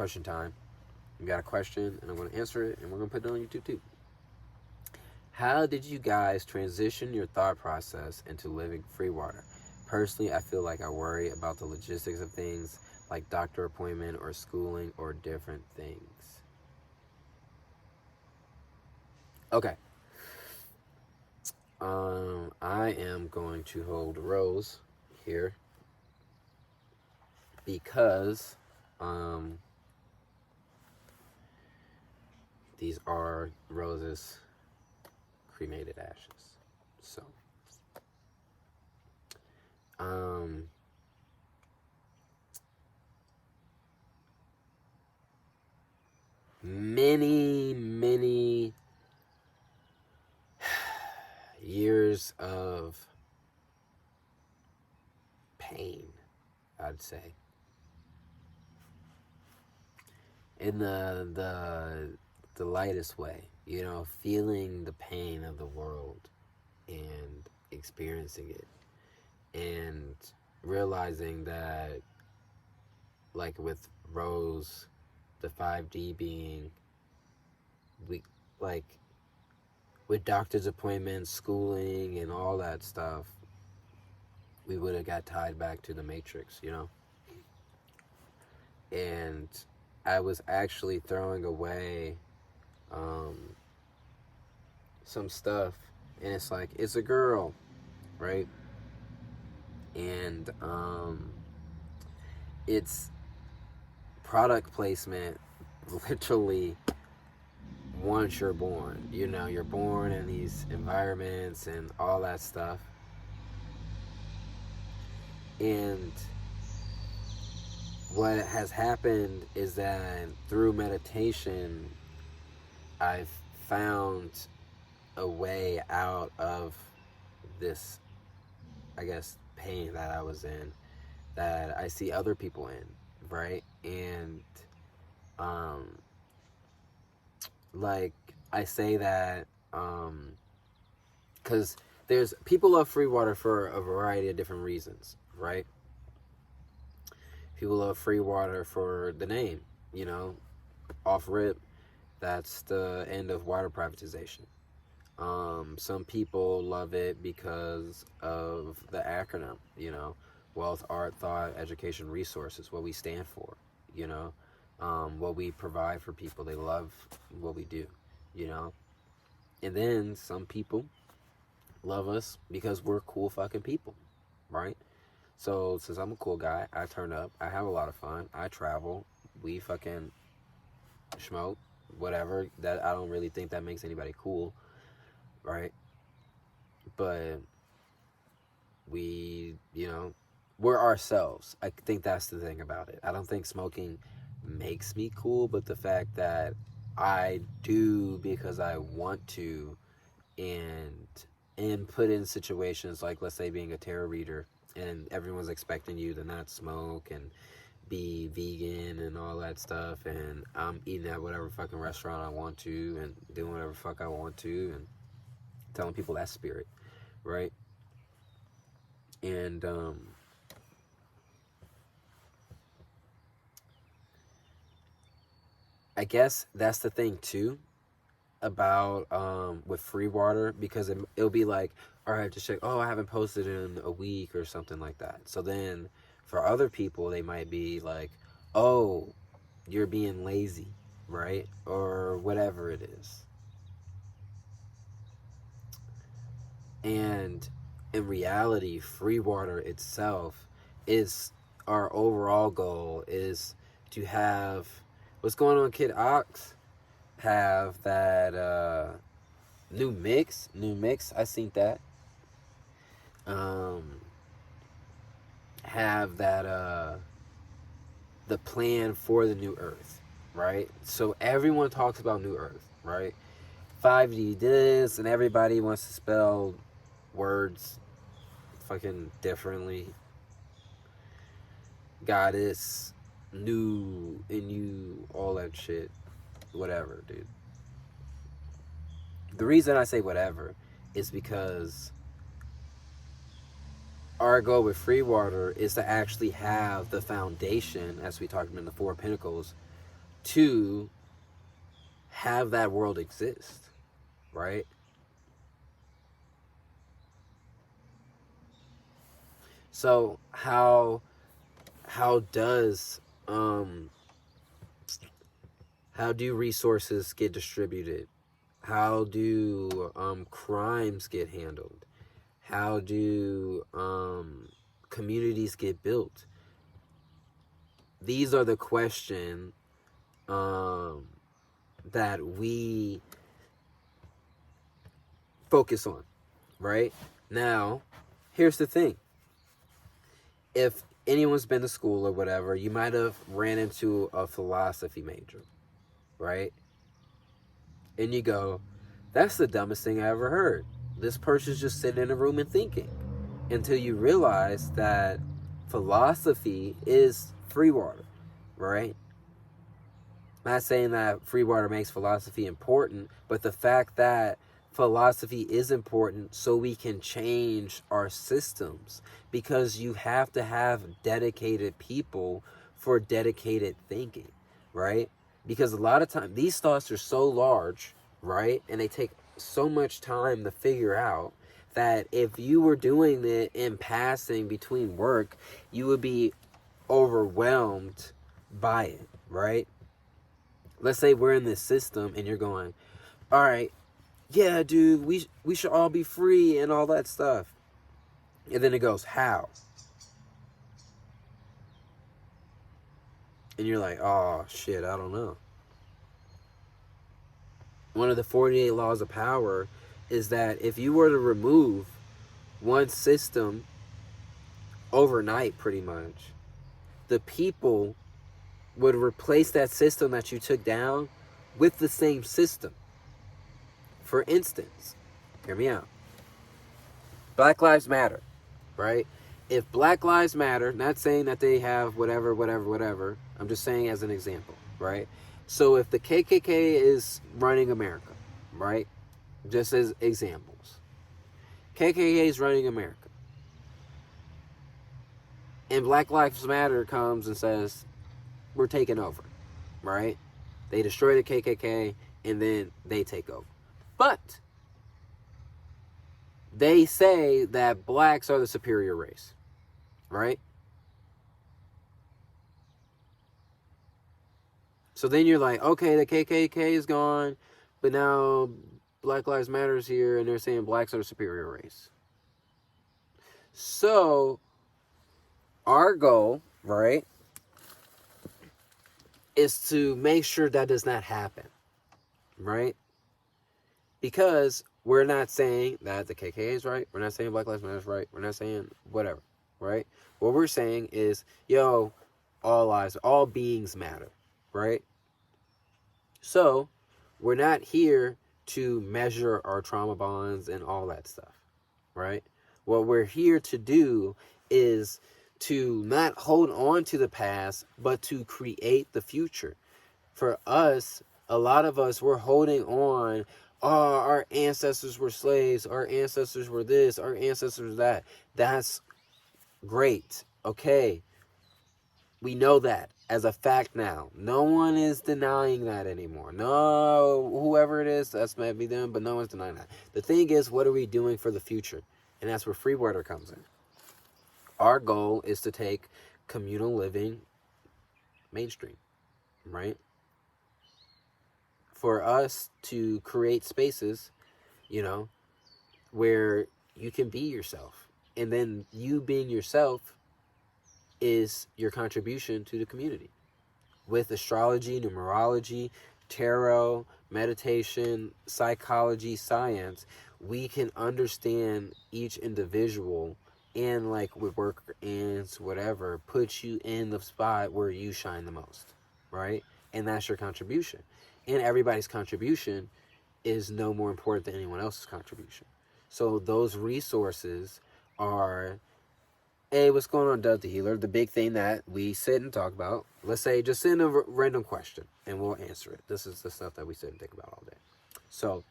question time. We got a question, and I'm going to answer it, and we're going to put it on YouTube too. How did you guys transition your thought process into living FreeWater? Personally, I feel like I worry about the logistics of things like doctor appointment or schooling or different things. Okay. I am going to hold Rose here because these are Rose's cremated ashes. So, many years of pain, I'd say. In the lightest way, you know, feeling the pain of the world and experiencing it and realizing that, like with Rose, the 5D being, we like with doctor's appointments, schooling, and all that stuff, we would have got tied back to the Matrix, you know? And I was actually throwing away some stuff, and it's like, it's a girl, right? And it's product placement literally once you're born. You know, you're born in these environments and all that stuff. And what has happened is that through meditation, I've found a way out of this, I guess, pain that I was in, that I see other people in, right? And like I say that because there's people love FreeWater for a variety of different reasons, right? People love FreeWater for the name, you know, off rip. That's the end of water privatization. Some people love it because of the acronym, you know, wealth, art, thought, education, resources, what we stand for, you know, what we provide for people. They love what we do, you know. And then some people love us because we're cool fucking people, right? So since I'm a cool guy, I turn up, I have a lot of fun, I travel, we fucking smoke, whatever. That I don't really think that makes anybody cool, right? But we, you know, we're ourselves. I think that's the thing about it. I don't think smoking makes me cool, but the fact that I do because I want to, and put in situations like, let's say, being a tarot reader and everyone's expecting you to not smoke and be vegan and all that stuff, and I'm eating at whatever fucking restaurant I want to and doing whatever fuck I want to and telling people that's spirit, right? And I guess that's the thing too about with FreeWater, because it'll be like, all right, just check, oh, I haven't posted in a week or something like that. So then for other people, they might be like, oh, you're being lazy, right? Or whatever it is. And in reality, FreeWater itself is, our overall goal is to have, what's going on, Kid Ox? Have that new mix. I seen that. Have that the plan for the new Earth, right? So everyone talks about new Earth, right? 5D this, and everybody wants to spell words fucking differently. Goddess, new, and you, all that shit. Whatever, dude. The reason I say whatever is because our goal with FreeWater is to actually have the foundation, as we talked about in the Four Pinnacles, to have that world exist, right? So how does how do resources get distributed? How do crimes get handled? How do communities get built? These are the questions that we focus on, right? Now, here's the thing. If anyone's been to school or whatever, you might have ran into a philosophy major, right? And you go, that's the dumbest thing I ever heard. This person's just sitting in a room and thinking. Until you realize that philosophy is free water, right? Not saying that free water makes philosophy important, but the fact that philosophy is important so we can change our systems, because you have to have dedicated people for dedicated thinking, right? Because a lot of times these thoughts are so large, right? And they take so much time to figure out that if you were doing it in passing between work, you would be overwhelmed by it, right? Let's say we're in this system and you're going, all right, yeah, dude, we should all be free and all that stuff. And then it goes, how? And you're like, oh, shit, I don't know. One of the 48 laws of power is that if you were to remove one system overnight, pretty much, the people would replace that system that you took down with the same system. For instance, hear me out. Black Lives Matter, right? If Black Lives Matter, not saying that they have whatever, I'm just saying as an example, right? So if the KKK is running America, right? Just as examples. KKK is running America. And Black Lives Matter comes and says, we're taking over, right? They destroy the KKK and then they take over. But they say that blacks are the superior race, right? So then you're like, okay, the KKK is gone, but now Black Lives Matter is here and they're saying blacks are the superior race. So our goal, right, is to make sure that does not happen, right? Because we're not saying that the KKK is right. We're not saying Black Lives Matter is right. We're not saying whatever, right? What we're saying is, yo, all lives, all beings matter, right? So we're not here to measure our trauma bonds and all that stuff, right? What we're here to do is to not hold on to the past, but to create the future. For us, a lot of us, we're holding on. Oh, our ancestors were slaves. Our ancestors were this. Our ancestors were that. That's great. Okay. We know that as a fact now. No one is denying that anymore. No, whoever it is, that's maybe them, but no one's denying that. The thing is, what are we doing for the future? And that's where FreeWater comes in. Our goal is to take communal living mainstream, right? For us to create spaces, you know, where you can be yourself. And then you being yourself is your contribution to the community. With astrology, numerology, tarot, meditation, psychology, science, we can understand each individual and, like with work ants, whatever, put you in the spot where you shine the most, right? And that's your contribution. And everybody's contribution is no more important than anyone else's contribution. So those resources are, hey, what's going on, Doug the Healer? The big thing that we sit and talk about. Let's say, just send a random question and we'll answer it. This is the stuff that we sit and think about all day. So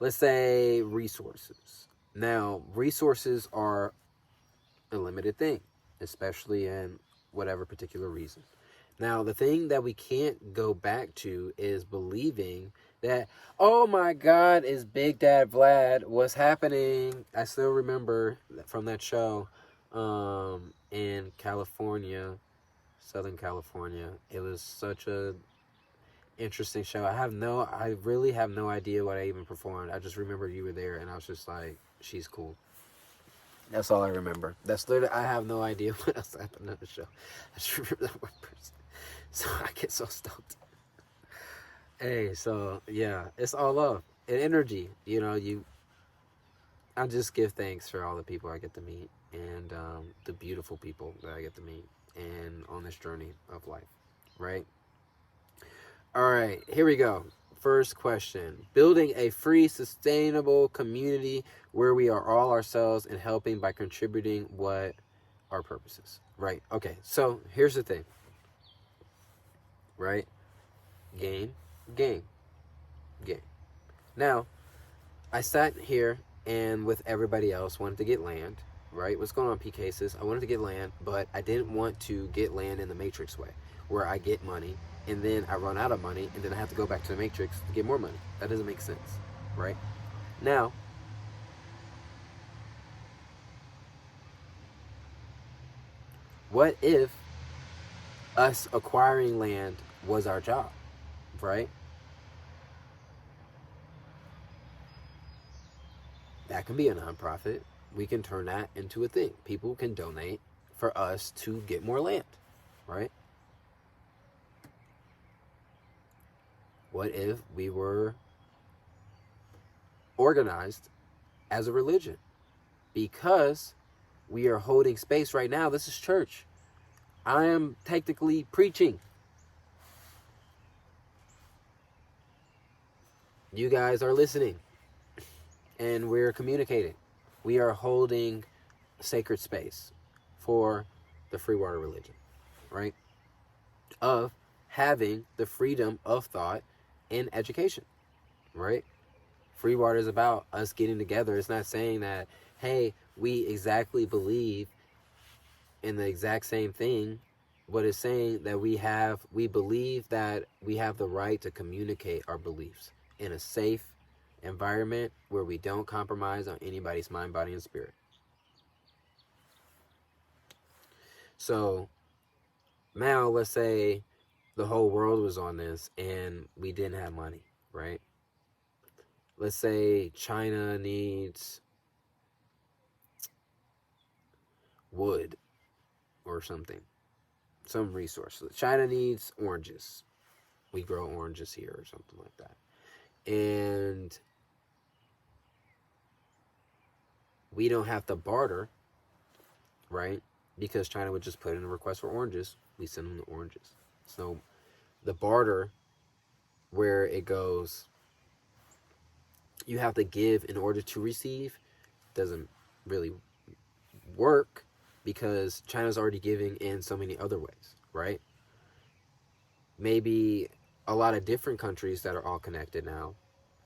let's say resources. Now, resources are a limited thing, especially in whatever particular reason. Now, the thing that we can't go back to is believing that, oh my God, is Big Dad Vlad? What's happening? I still remember from that show in California, Southern California. It was such a interesting show. I really have no idea what I even performed. I just remember you were there, and I was just like, she's cool. That's all I remember. That's literally, I have no idea what else happened in the show. I just remember that one person. So I get so stoked. Hey, so yeah, it's all love and energy. I just give thanks for all the people I get to meet and the beautiful people that I get to meet and on this journey of life, right? All right, here we go. First question. Building a free, sustainable community where we are all ourselves and helping by contributing what our purposes. Right. Okay. So here's the thing. Right. Game. Game. Game. Now, I sat here and with everybody else wanted to get land. Right. What's going on, P cases? I wanted to get land, but I didn't want to get land in the Matrix way, where I get money and then I run out of money and then I have to go back to the Matrix to get more money. That doesn't make sense. Right. Now, what if us acquiring land was our job, right? That can be a nonprofit. We can turn that into a thing. People can donate for us to get more land, right? What if we were organized as a religion? Because we are holding space right now. This is church. I am technically preaching. You guys are listening. And we're communicating. We are holding sacred space for the FreeWater religion, right? Of having the freedom of thought and education, right? FreeWater is about us getting together. It's not saying that, hey, we exactly believe in the exact same thing, but it's saying that we believe that we have the right to communicate our beliefs in a safe environment where we don't compromise on anybody's mind, body, and spirit. So now let's say the whole world was on this and we didn't have money, right? Let's say China needs wood or something, some resource. China needs oranges. We grow oranges here or something like that. And we don't have to barter, right? Because China would just put in a request for oranges. We send them the oranges. So the barter, where it goes, you have to give in order to receive, doesn't really work because China's already giving in so many other ways, right? Maybe a lot of different countries that are all connected now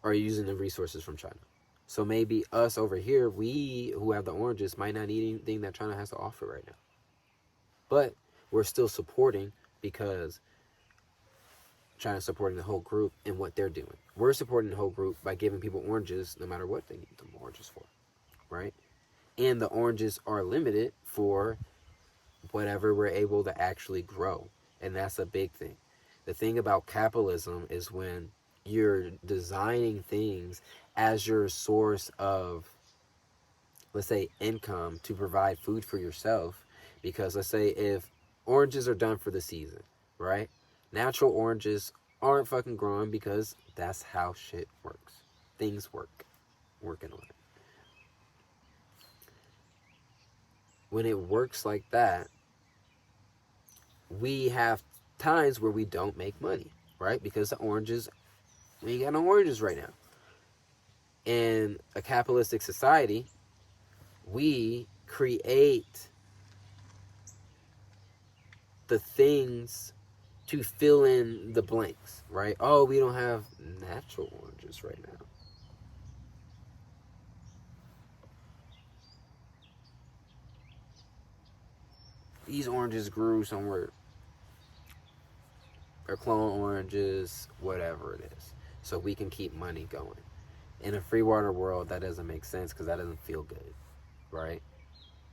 are using the resources from China. So maybe us over here, we who have the oranges might not need anything that China has to offer right now. But we're still supporting because China's supporting the whole group in what they're doing. We're supporting the whole group by giving people oranges no matter what they need them oranges for, right? And the oranges are limited for whatever we're able to actually grow. And that's a big thing. The thing about capitalism is when you're designing things as your source of, let's say, income to provide food for yourself. Because let's say if oranges are done for the season, right? Natural oranges aren't fucking growing because that's how shit works. Things work. Working on it. When it works like that, we have times where we don't make money, right? Because the oranges, we ain't got no oranges right now. In a capitalistic society, we create the things to fill in the blanks, right? Oh, we don't have natural oranges right now. These oranges grew somewhere or clone oranges, whatever it is, so we can keep money going. In a free water world, that doesn't make sense because that doesn't feel good, right?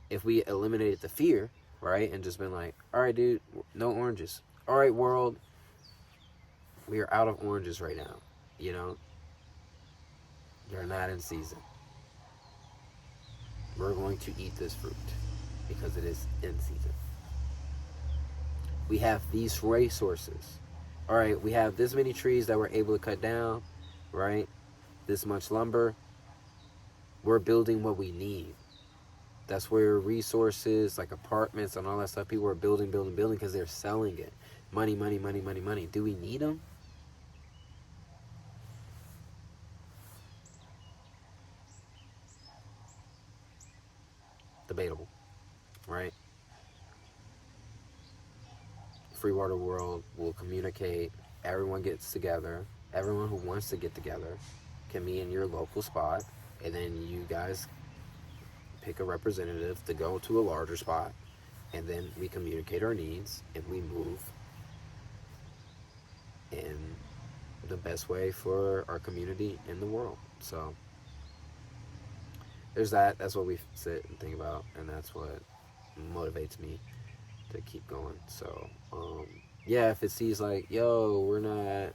If we eliminated the fear, right, and just been like, all right, dude, no oranges. All right, world, we are out of oranges right now. You know, they're not in season. We're going to eat this fruit because it is in season. We have these resources. All right, we have this many trees that we're able to cut down, right? This much lumber. We're building what we need. That's where resources like apartments and all that stuff, people are building because they're selling it. Money, money, money, money, money. Do we need them? Debatable, right? Free water world will communicate. Everyone gets together. Everyone who wants to get together can be in your local spot, and then you guys pick a representative to go to a larger spot, and then we communicate our needs and we move in the best way for our community in the world. So there's that. That's what we sit and think about, and that's what motivates me to keep going. So yeah, if it sees like, yo, we're not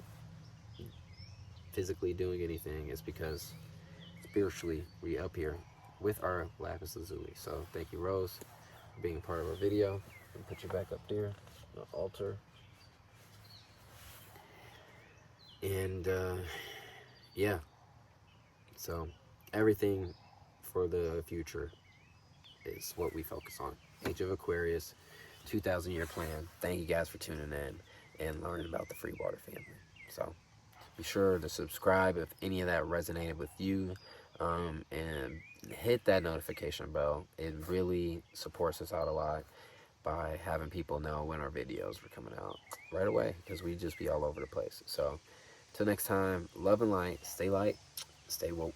physically doing anything, it's because spiritually we up here with our lapis lazuli. So thank you, Rose, for being a part of our video. And put you back up there, the altar. And yeah, so everything for the future is what we focus on. Age of Aquarius, 2,000-year plan. Thank you guys for tuning in and learning about the free water family. So be sure to subscribe if any of that resonated with you, and hit that notification bell. It really supports us out a lot by having people know when our videos are coming out right away, because we just be all over the place. So till next time, love and light, stay stay woke.